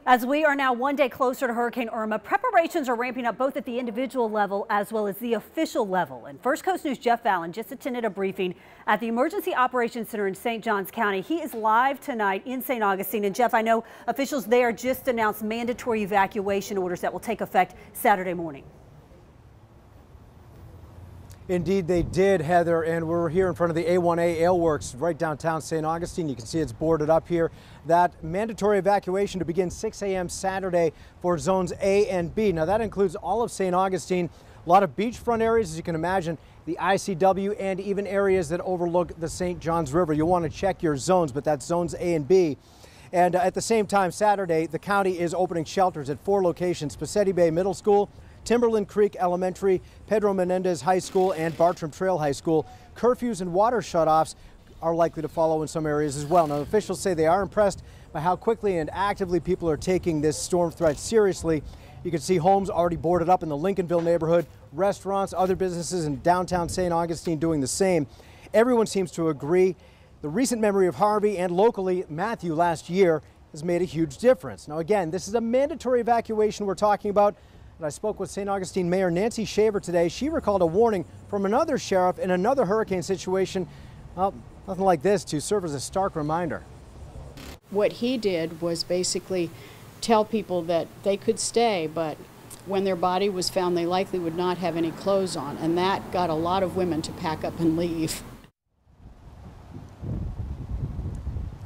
As we are now one day closer to Hurricane Irma, preparations are ramping up both at the individual level as well as the official level. And First Coast News' Jeff Allen just attended a briefing at the Emergency Operations Center in St. Johns County. He is live tonight in St. Augustine. And Jeff, I know officials there just announced mandatory evacuation orders that will take effect Saturday morning. Indeed, they did, Heather, and we're here in front of the A1A Ale Works right downtown St. Augustine. You can see it's boarded up here. That mandatory evacuation to begin 6 a.m. Saturday for zones A and B. Now, that includes all of St. Augustine, a lot of beachfront areas, as you can imagine, the ICW, and even areas that overlook the St. Johns River. You'll want to check your zones, but that's zones A and B. And at the same time, Saturday, the county is opening shelters at 4 locations: Pacetti Bay Middle School, Timberland Creek Elementary, Pedro Menendez High School, and Bartram Trail High School. Curfews and water shutoffs are likely to follow in some areas as well. Now, officials say they are impressed by how quickly and actively people are taking this storm threat seriously. You can see homes already boarded up in the Lincolnville neighborhood, restaurants, other businesses in downtown St. Augustine doing the same. Everyone seems to agree. The recent memory of Harvey and locally Matthew last year has made a huge difference. Now, again, this is a mandatory evacuation we're talking about. And I spoke with St. Augustine Mayor Nancy Shaver today. She recalled a warning from another sheriff in another hurricane situation. Well, nothing like this to serve as a stark reminder. What he did was basically tell people that they could stay, but when their body was found, they likely would not have any clothes on. And that got a lot of women to pack up and leave.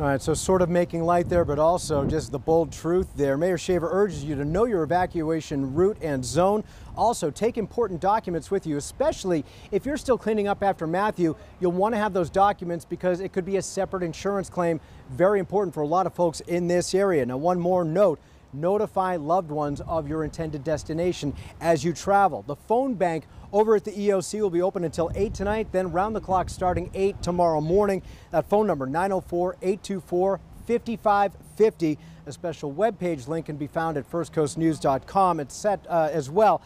All right, so sort of making light there, but also just the bold truth there. Mayor Shaver urges you to know your evacuation route and zone. Also, take important documents with you, especially if you're still cleaning up after Matthew. You'll want to have those documents because it could be a separate insurance claim. Very important for a lot of folks in this area. Now, one more note. Notify loved ones of your intended destination as you travel. The phone bank over at the EOC will be open until 8 tonight, then round the clock starting 8 tomorrow morning. That phone number, 904-824-5550. A special webpage link can be found at firstcoastnews.com. It's set as well